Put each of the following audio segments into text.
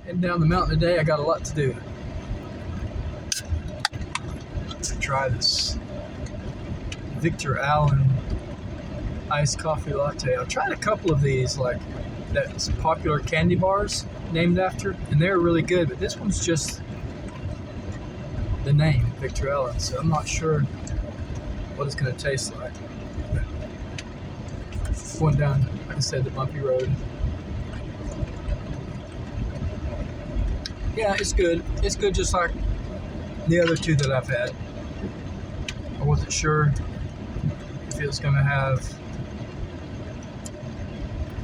Heading down the mountain today, I got a lot to do. Try this Victor Allen iced coffee latte. I've tried a couple of these, like that's popular candy bars named after, and they're really good, but this one's just the name, Victor Allen, so I'm not sure what it's going to taste like. Going down, like I said, the bumpy road. Yeah, it's good. It's good just like the other two that I've had. I wasn't sure if it was going to have...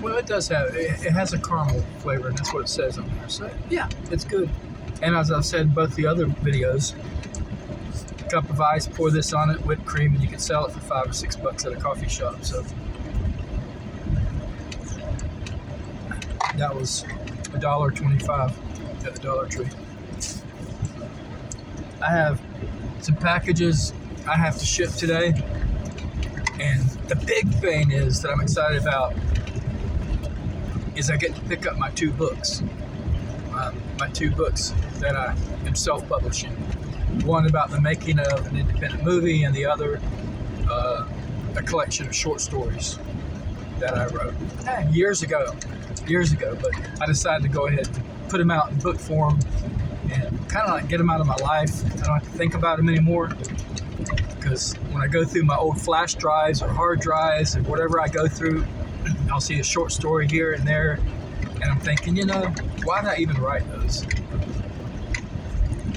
Well, it does have... It has a caramel flavor, and that's what it says on there. So, yeah, it's good. And as I've said in both the other videos, a cup of ice, pour this on it, whipped cream, and you can sell it for $5 or $6 at a coffee shop. So that was $1.25 at the Dollar Tree. I have some packages I have to ship today, and the big thing is that I'm excited about is I get to pick up my two books. My two books that I am self-publishing. One about the making of an independent movie, and the other a collection of short stories that I wrote years ago. But I decided to go ahead and put them out in book form and kind of like get them out of my life. I don't have to think about them anymore, because when I go through my old flash drives or hard drives or whatever I go through, I'll see a short story here and there, and I'm thinking, why did I even write those?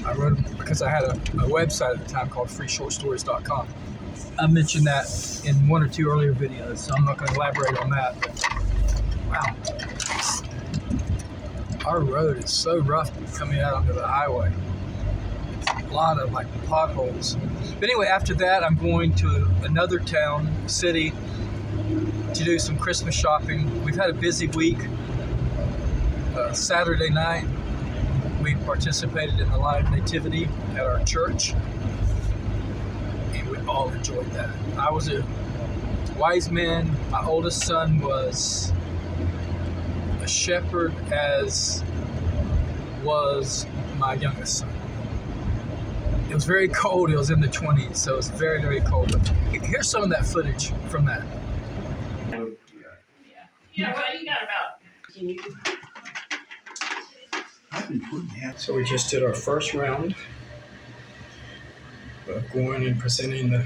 I wrote them because I had a website at the time called freeshortstories.com. I mentioned that in one or two earlier videos, so I'm not going to elaborate on that. But, wow. Our road is so rough coming out onto the highway. A lot of potholes. But anyway, after that, I'm going to another town, city, to do some Christmas shopping. We've had a busy week. Saturday night, we participated in the live Nativity at our church, and we all enjoyed that. I was a wise man. My oldest son was a shepherd, as was my youngest son. It was very cold. It was in the 20s, so it was very, very cold. But here's some of that footage from that. Yeah, what do you got about? So we just did our first round of going and presenting the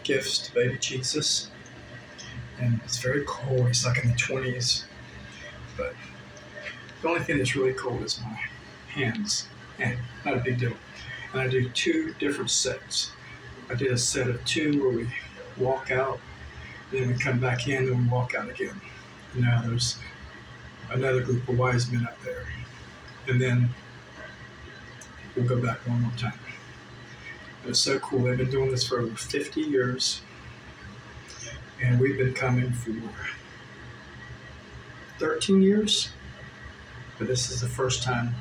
gifts to baby Jesus. And it's very cold. It's like in the 20s. But the only thing that's really cold is my hands. And not a big deal. And I do two different sets. I did a set of two where we walk out, then we come back in, then we walk out again. And now there's another group of wise men up there. And then we'll go back one more time. It was so cool. They've been doing this for over 50 years. And we've been coming for 13 years. But this is the first time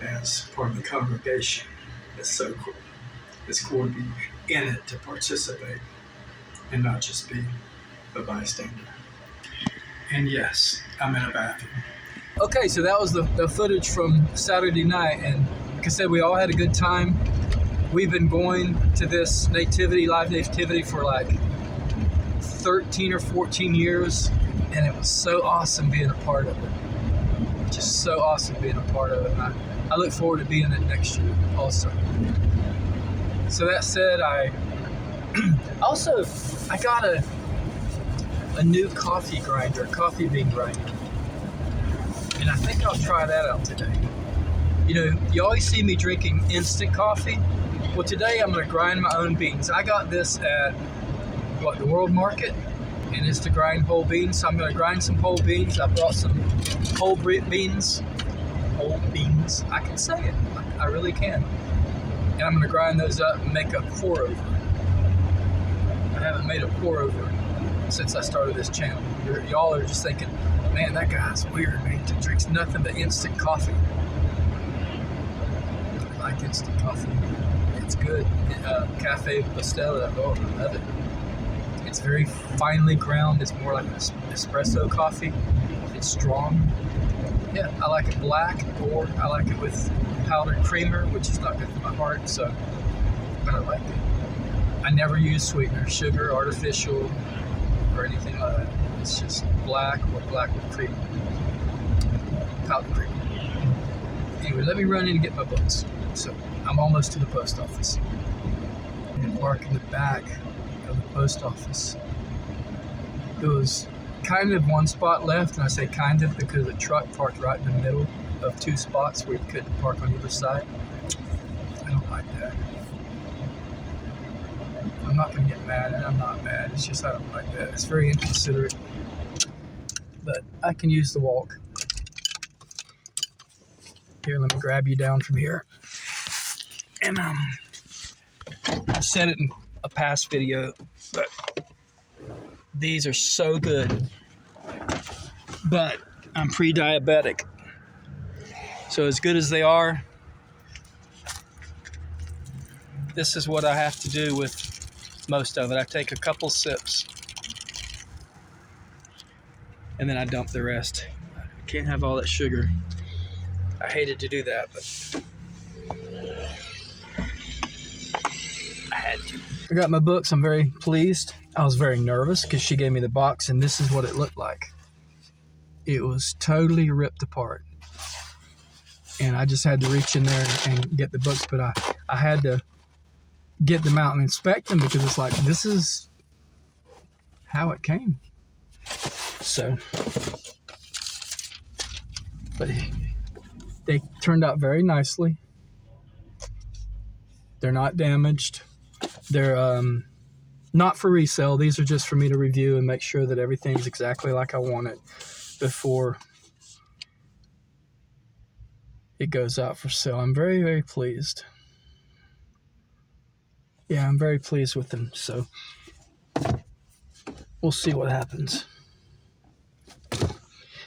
as part of the congregation. It's so cool. It's cool to be in it, to participate, and not just be a bystander. And yes, I'm in a bathroom. Okay, so that was the footage from Saturday night, and like I said, we all had a good time. We've been going to this nativity, live nativity, for like 13 or 14 years, and it was so awesome being a part of it. Just so awesome being a part of it. And I look forward to being it next year also. So that said, I got a new coffee grinder, coffee bean grinder. And I think I'll try that out today. You always see me drinking instant coffee. Well, today I'm going to grind my own beans. I got this at, the World Market, and it's to grind whole beans. So I'm going to grind some whole beans. I brought some whole beans. Whole beans. I can say it. I really can. And I'm going to grind those up and make a pour-over. I haven't made a pour-over since I started this channel. Y'all are just thinking, man, that guy's weird, man. He drinks nothing but instant coffee. I like instant coffee. It's good. Cafe Bustelo, I love it. It's very finely ground. It's more like an espresso coffee. It's strong. Yeah, I like it black, or I like it with powdered creamer, which is not good for my heart, so, but I like it. I never use sweetener, sugar, artificial, or anything like that. It's just black or black with cream, powdered cream. Anyway, let me run in and get my books. So I'm almost to the post office. I'm gonna park in the back of the post office. There was kind of one spot left, and I say kind of because the truck parked right in the middle of two spots where you couldn't park on either side. I don't like that. I'm not gonna get mad, and I'm not mad. It's just I don't like that. It's very inconsiderate. But I can use the walk. Here, let me grab you down from here. And I said it in a past video, but these are so good. But I'm pre-diabetic. So as good as they are, this is what I have to do with most of it. I take a couple sips and then I dump the rest. I can't have all that sugar. I hated to do that, but I had to. I got my books. I'm very pleased. I was very nervous because she gave me the box, and this is what it looked like. It was totally ripped apart. And I just had to reach in there and get the books, but I had to get them out and inspect them because it's like, this is how it came. So, but they turned out very nicely. They're not damaged. They're not for resale. These are just for me to review and make sure that everything's exactly like I want it before it goes out for sale. I'm very, very pleased. Yeah, I'm very pleased with them. So we'll see what happens.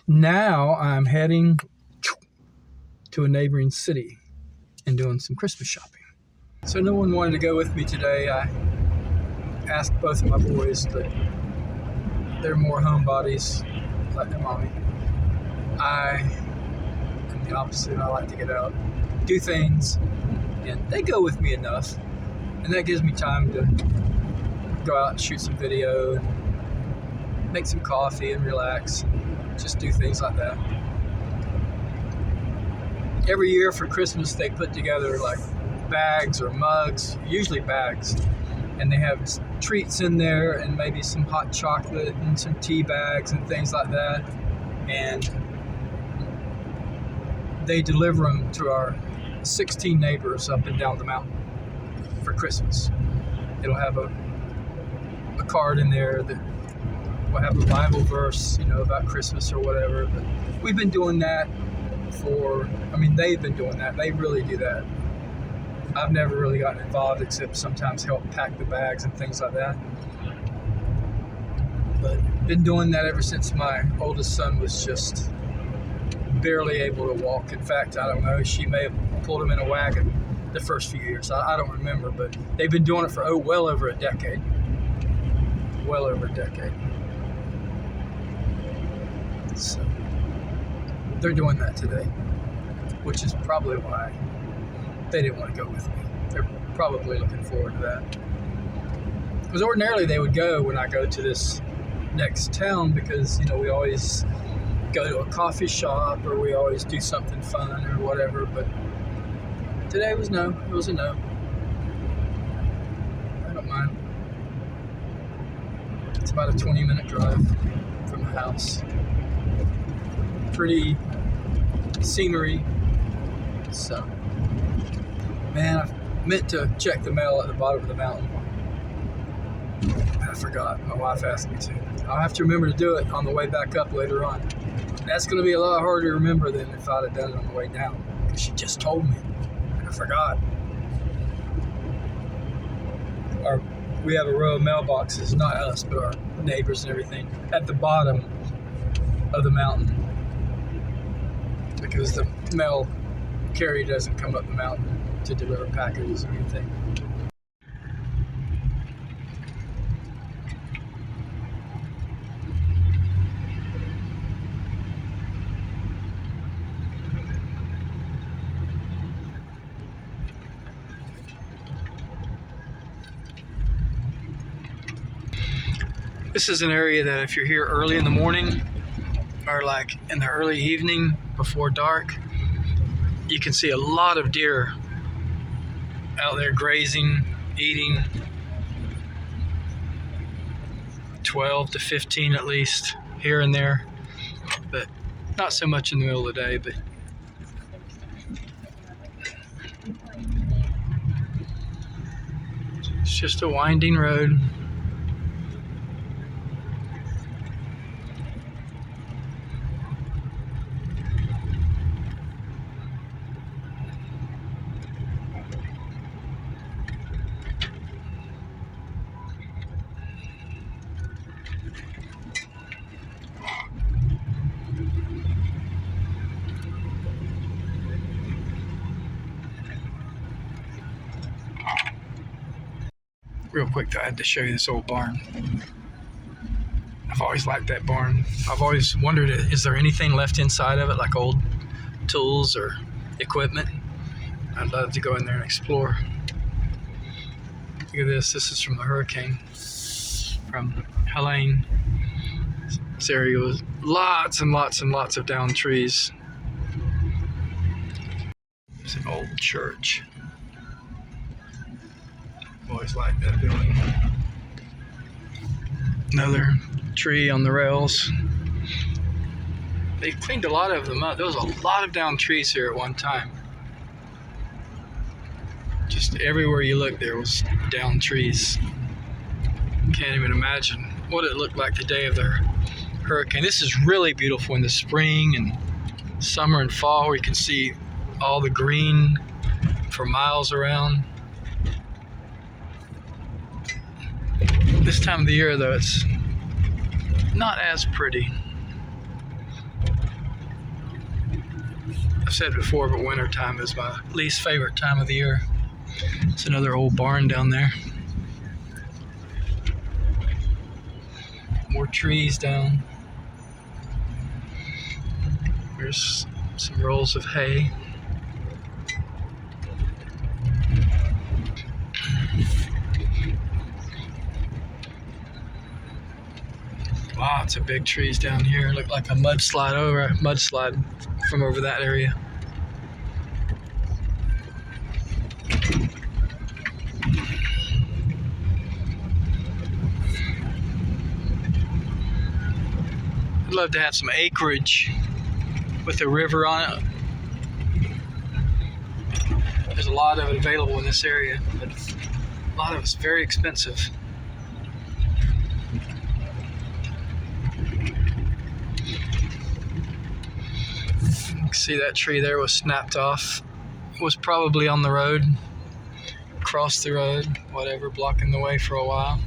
Now I'm heading to a neighboring city and doing some Christmas shopping. So no one wanted to go with me today. I asked both of my boys, but they're more homebodies like their mommy. I am the opposite. I like to get out, do things, and they go with me enough. And that gives me time to go out and shoot some video and make some coffee and relax, and just do things like that. Every year for Christmas, they put together like bags or mugs, usually bags, and they have treats in there and maybe some hot chocolate and some tea bags and things like that. And they deliver them to our 16 neighbors up and down the mountain for Christmas. It'll have a card in there that will have a Bible verse, about Christmas or whatever. But we've been doing that they've been doing that. They really do that. I've never really gotten involved except sometimes help pack the bags and things like that. But been doing that ever since my oldest son was just barely able to walk. In fact, I don't know, she may have pulled him in a wagon the first few years. I don't remember, but they've been doing it for well over a decade. Well over a decade. So they're doing that today, which is probably why they didn't want to go with me. They're probably looking forward to that. Because ordinarily they would go when I go to this next town because, we always go to a coffee shop or we always do something fun or whatever, but today was no. It was a no. I don't mind. It's about a 20-minute drive from the house. Pretty scenery. So, man, I meant to check the mail at the bottom of the mountain. I forgot. My wife asked me to. I'll have to remember to do it on the way back up later on. That's going to be a lot harder to remember than if I'd have done it on the way down. Because she just told me. And I forgot. We have a row of mailboxes, not us, but our neighbors and everything, at the bottom of the mountain. Because the mail carrier doesn't come up the mountain to deliver packages or anything. This is an area that if you're here early in the morning or like in the early evening before dark, you can see a lot of deer out there grazing, eating. 12 to 15 at least here and there, but not so much in the middle of the day. But it's just a winding road. Real quick, I had to show you this old barn. I've always liked that barn. I've always wondered, is there anything left inside of it, like old tools or equipment? I'd love to go in there and explore. Look at this. This is from the hurricane, from Helene. This area was lots and lots and lots of downed trees. It's an old church. Always liked that building. Another tree on the rails. They cleaned a lot of them up. There was a lot of downed trees here at one time. Just everywhere you look, there was downed trees. Can't even imagine what it looked like the day of the hurricane. This is really beautiful in the spring and summer and fall, where you can see all the green for miles around. This time of the year, though, it's not as pretty. I've said before, but winter time is my least favorite time of the year. It's another old barn down there. More trees down. There's some rolls of hay. Lots of big trees down here. Look like a mudslide from over that area. I'd love to have some acreage with a river on it. There's a lot of it available in this area, but a lot of it's very expensive. See, that tree there was snapped off. It was probably on the road, across the road, whatever, blocking the way for a while.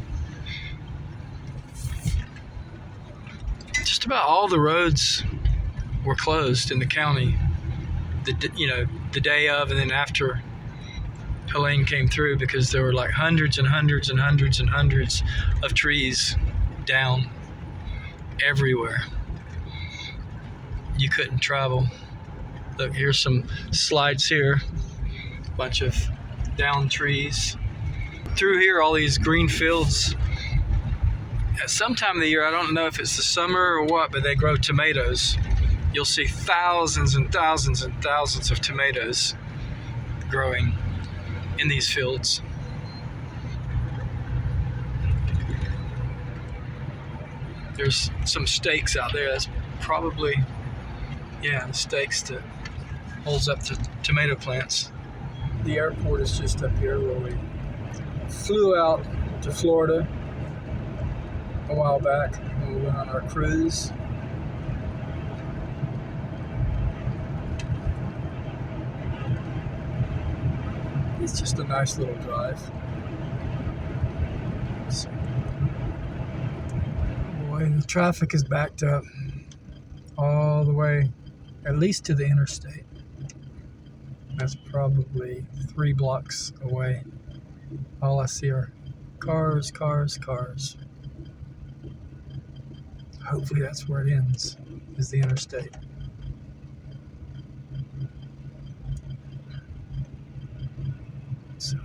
Just about all the roads were closed in the county. The day of and then after Helene came through, because there were like hundreds and hundreds and hundreds and hundreds of trees down everywhere. You couldn't travel. Look, here's some slides here, a bunch of downed trees. Through here, all these green fields. At some time of the year, I don't know if it's the summer or what, but they grow tomatoes. You'll see thousands and thousands and thousands of tomatoes growing in these fields. There's some stakes out there. That's probably, the stakes that holds up the tomato plants. The airport is just up here where we flew out to Florida a while back when we went on our cruise. It's just a nice little drive. So, boy, the traffic is backed up all the way, at least to the interstate. That's probably 3 blocks away. All I see are cars, cars, cars. Hopefully that's where it ends, is the interstate. So,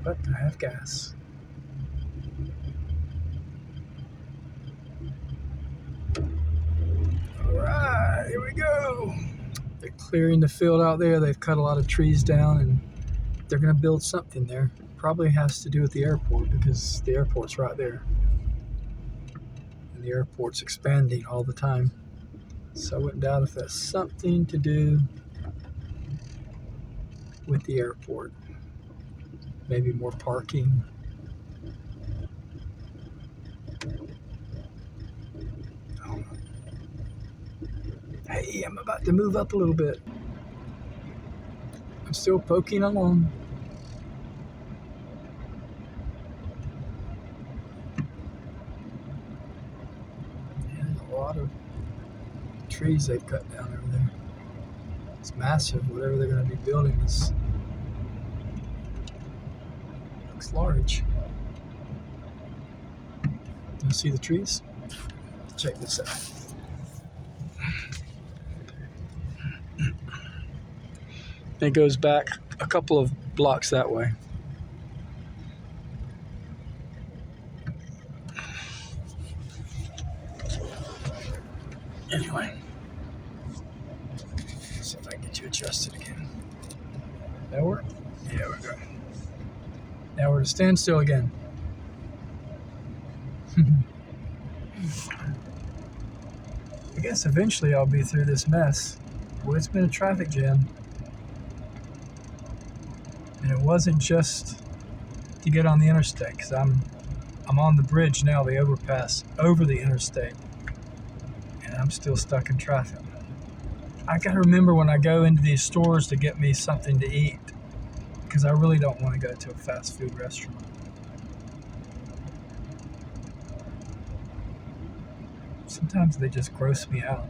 but I have gas. Here we go. They're clearing the field out there. They've cut a lot of trees down and they're going to build something there. Probably has to do with the airport because the airport's right there. And the airport's expanding all the time. So I wouldn't doubt if that's something to do with the airport. Maybe more parking. I don't know. Hey, I'm about to move up a little bit. I'm still poking along. Yeah, there's a lot of trees they've cut down over there. It's massive. Whatever they're going to be building is looks large. You see the trees? Check this out. It goes back a couple of blocks that way. Anyway, see if I can get you adjusted again. That work? Yeah, we're good. Now we're to standstill again. I guess eventually I'll be through this mess. Well, it's been a traffic jam. And it wasn't just to get on the interstate, because I'm on the bridge now, the overpass over the interstate. And I'm still stuck in traffic. I gotta remember when I go into these stores to get me something to eat, because I really don't want to go to a fast food restaurant. Sometimes they just gross me out.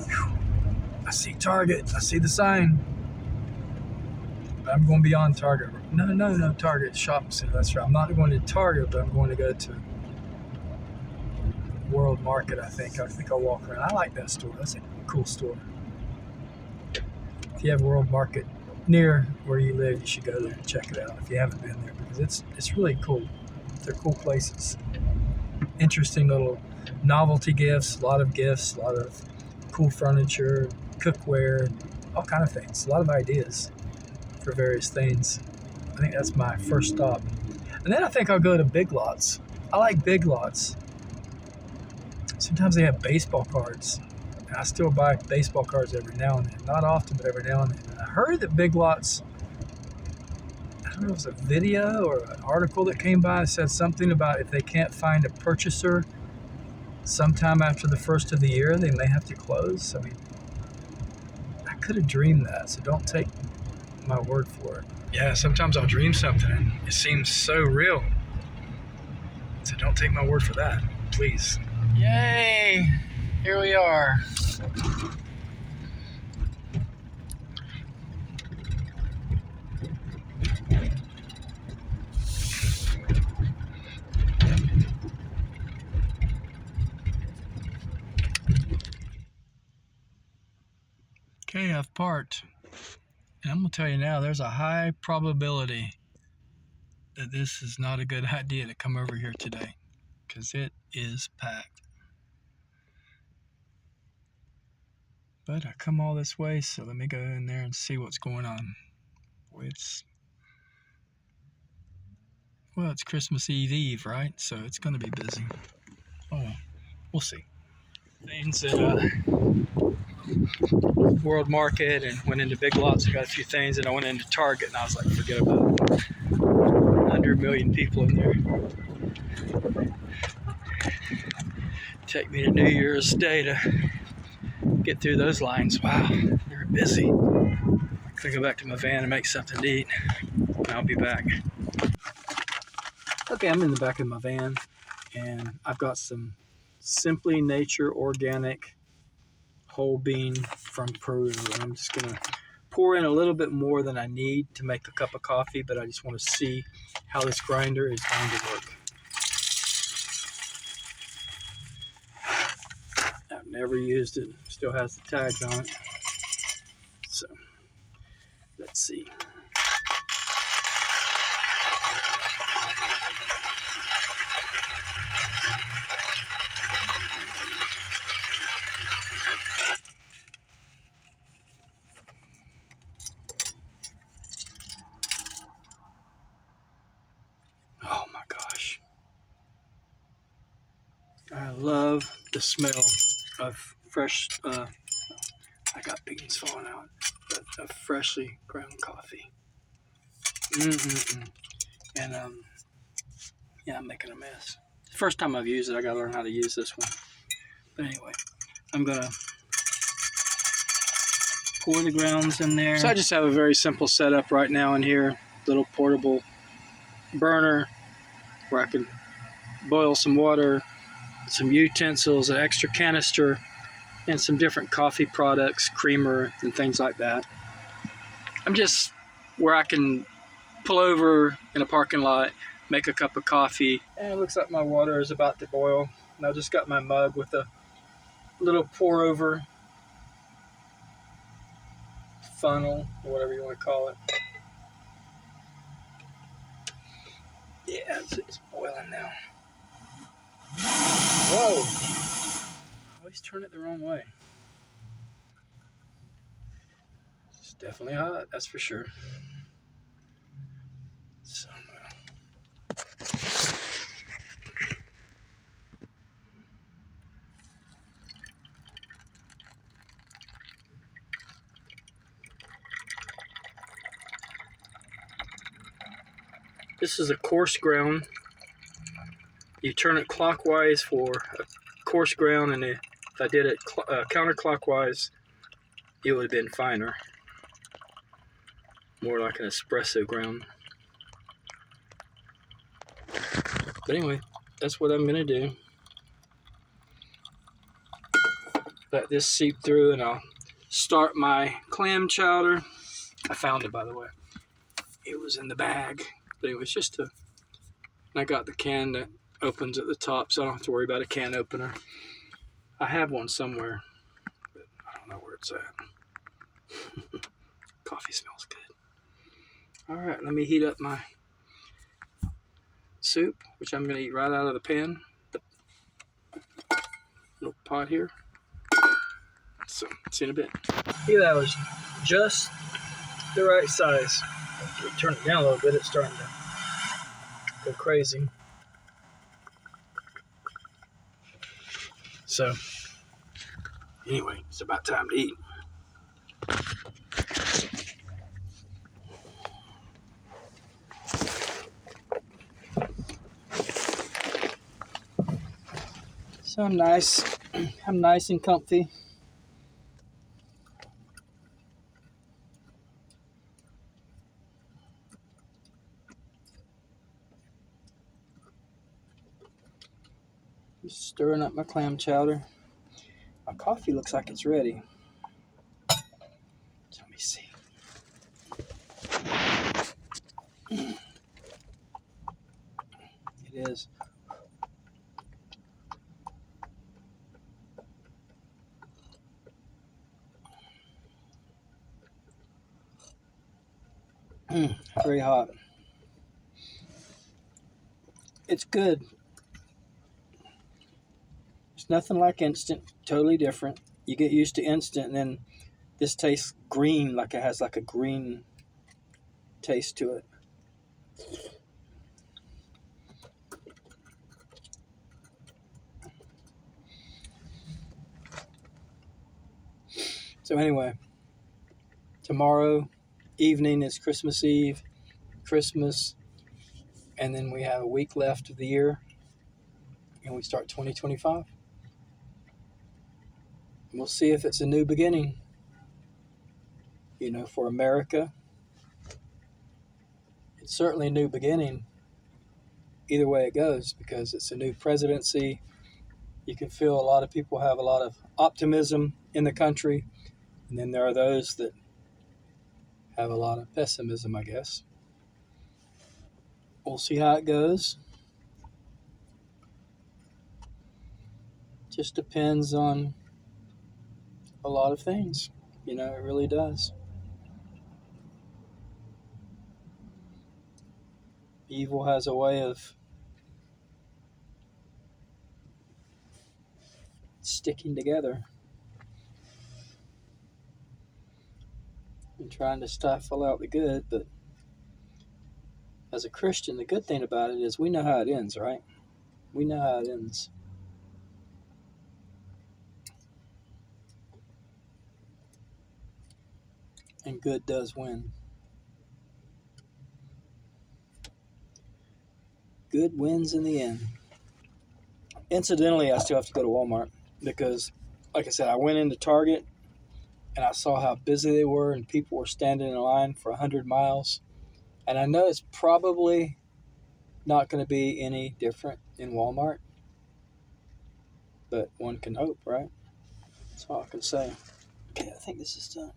Whew. I see Target. I see the sign. I'm going beyond Target. No, Target shopping center. That's right. I'm not going to Target, but I'm going to go to World Market, I think. I think I'll walk around. I like that store. That's a cool store. If you have World Market near where you live, you should go there and check it out if you haven't been there, because it's really cool. They're cool places. Interesting little novelty gifts, a lot of cool furniture, cookware, all kind of things. A lot of ideas for various things. I think that's my first stop. And then I think I'll go to Big Lots. I like Big Lots. Sometimes they have baseball cards. And I still buy baseball cards every now and then. Not often, but every now and then. And I heard that Big Lots, I don't know if it was a video or an article that came by, said something about if they can't find a purchaser sometime after the first of the year, they may have to close. I mean, I could have dreamed that, so don't take my word for it. Yeah, sometimes I'll dream something and it seems so real. So don't take my word for that, please. Yay! Here we are. Okay, I've parked. And I'm going to tell you now, there's a high probability that this is not a good idea to come over here today, because it is packed. But I come all this way, so let me go in there and see what's going on. It's Christmas Eve, right? So it's going to be busy. Oh, well, we'll see. Things at World Market and went into Big Lots. I got a few things, and I went into Target, and I was like, forget about it. 100 million people in there. Take me to New Year's Day to get through those lines. Wow, they're busy. I'm gonna go back to my van and make something to eat. I'll be back. Okay, I'm in the back of my van, and I've got some Simply Nature organic whole bean from Peru. And I'm just gonna pour in a little bit more than I need to make a cup of coffee, but I just want to see how this grinder is going to work. I've never used it. Still has the tags on it. So let's see. the smell of fresh, I got beans falling out, of freshly ground coffee. And yeah, I'm making a mess. First time I've used it, I gotta learn how to use this one. But anyway, I'm gonna pour the grounds in there. So I just have a very simple setup right now in here. Little portable burner where I can boil some water, some utensils, an extra canister, and some different coffee products, creamer, and things like that. I'm just where I can pull over in a parking lot, make a cup of coffee, and it looks like my water is about to boil. And I just got my mug with a little pour over funnel, or whatever you want to call it. Yeah, it's boiling now. Whoa! I always turn it the wrong way. It's definitely hot, that's for sure. So, this is a coarse ground. You turn it clockwise for a coarse ground, and if I did it counterclockwise, it would have been finer. More like an espresso ground. But anyway, that's what I'm gonna do. Let this seep through, and I'll start my clam chowder. I found it, by the way. It was in the bag. But anyway, it's just and I got the can that opens at the top, so I don't have to worry about a can opener. I have one somewhere, but I don't know where it's at. Coffee smells good. All right, let me heat up my soup, which I'm going to eat right out of the pan. The little pot here. So, see you in a bit. See, that was just the right size. If we turn it down a little bit, it's starting to go crazy. So, anyway, it's about time to eat. So I'm nice and comfy. Just stirring up my clam chowder. My coffee looks like it's ready. So let me see. It is. Very hot. It's good. It's nothing like instant. Totally different. You get used to instant, and then this tastes green, like it has like a green taste to it. So anyway, tomorrow evening is Christmas Eve, Christmas, and then we have a week left of the year, and we start 2025. And we'll see if it's a new beginning. You know, for America, it's certainly a new beginning either way it goes, because it's a new presidency. You can feel a lot of people have a lot of optimism in the country, and then there are those that have a lot of pessimism, I guess. We'll see how it goes. Just depends on a lot of things. You know, it really does. Evil has a way of sticking together and trying to stifle out the good, but as a Christian, the good thing about it is we know how it ends, right? We know how it ends. And good does win. Good wins in the end. Incidentally, I still have to go to Walmart because, like I said, I went into Target and I saw how busy they were and people were standing in line for 100 miles. And I know it's probably not going to be any different in Walmart, but one can hope, right? That's all I can say. Okay, I think this is done.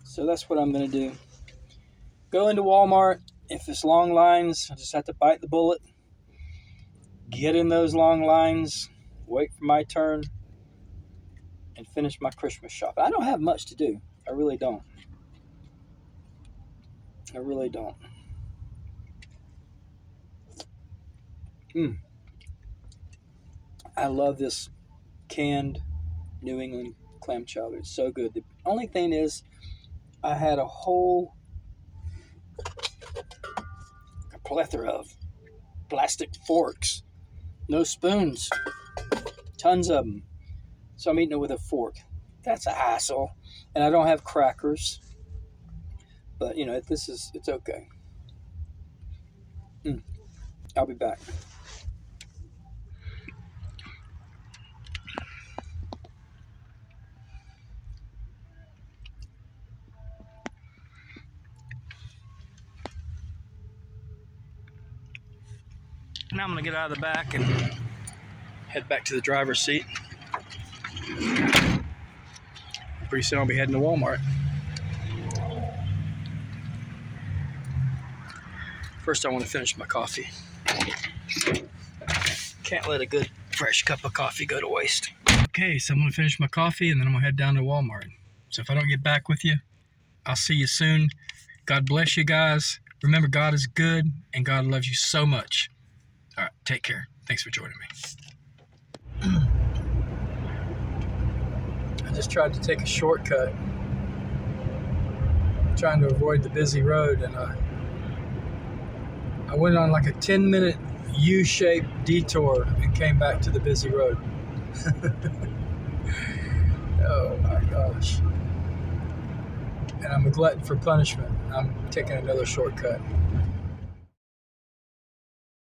So that's what I'm going to do. Go into Walmart. If it's long lines, I just have to bite the bullet. Get in those long lines, wait for my turn, and finish my Christmas shopping. I don't have much to do. I really don't. I love this canned New England clam chowder. It's so good. The only thing is, I had a plethora of plastic forks. No spoons. Tons of them. So I'm eating it with a fork. That's a hassle. And I don't have crackers. But, it's okay. I'll be back. Now I'm going to get out of the back and head back to the driver's seat. Pretty soon I'll be heading to Walmart. First I want to finish my coffee. Can't let a good fresh cup of coffee go to waste. Okay, so I'm going to finish my coffee and then I'm going to head down to Walmart. So if I don't get back with you, I'll see you soon. God bless you guys. Remember, God is good and God loves you so much. All right, take care. Thanks for joining me. I just tried to take a shortcut, trying to avoid the busy road, and I went on like a 10-minute U-shaped detour and came back to the busy road. Oh my gosh. And I'm a glutton for punishment. I'm taking another shortcut.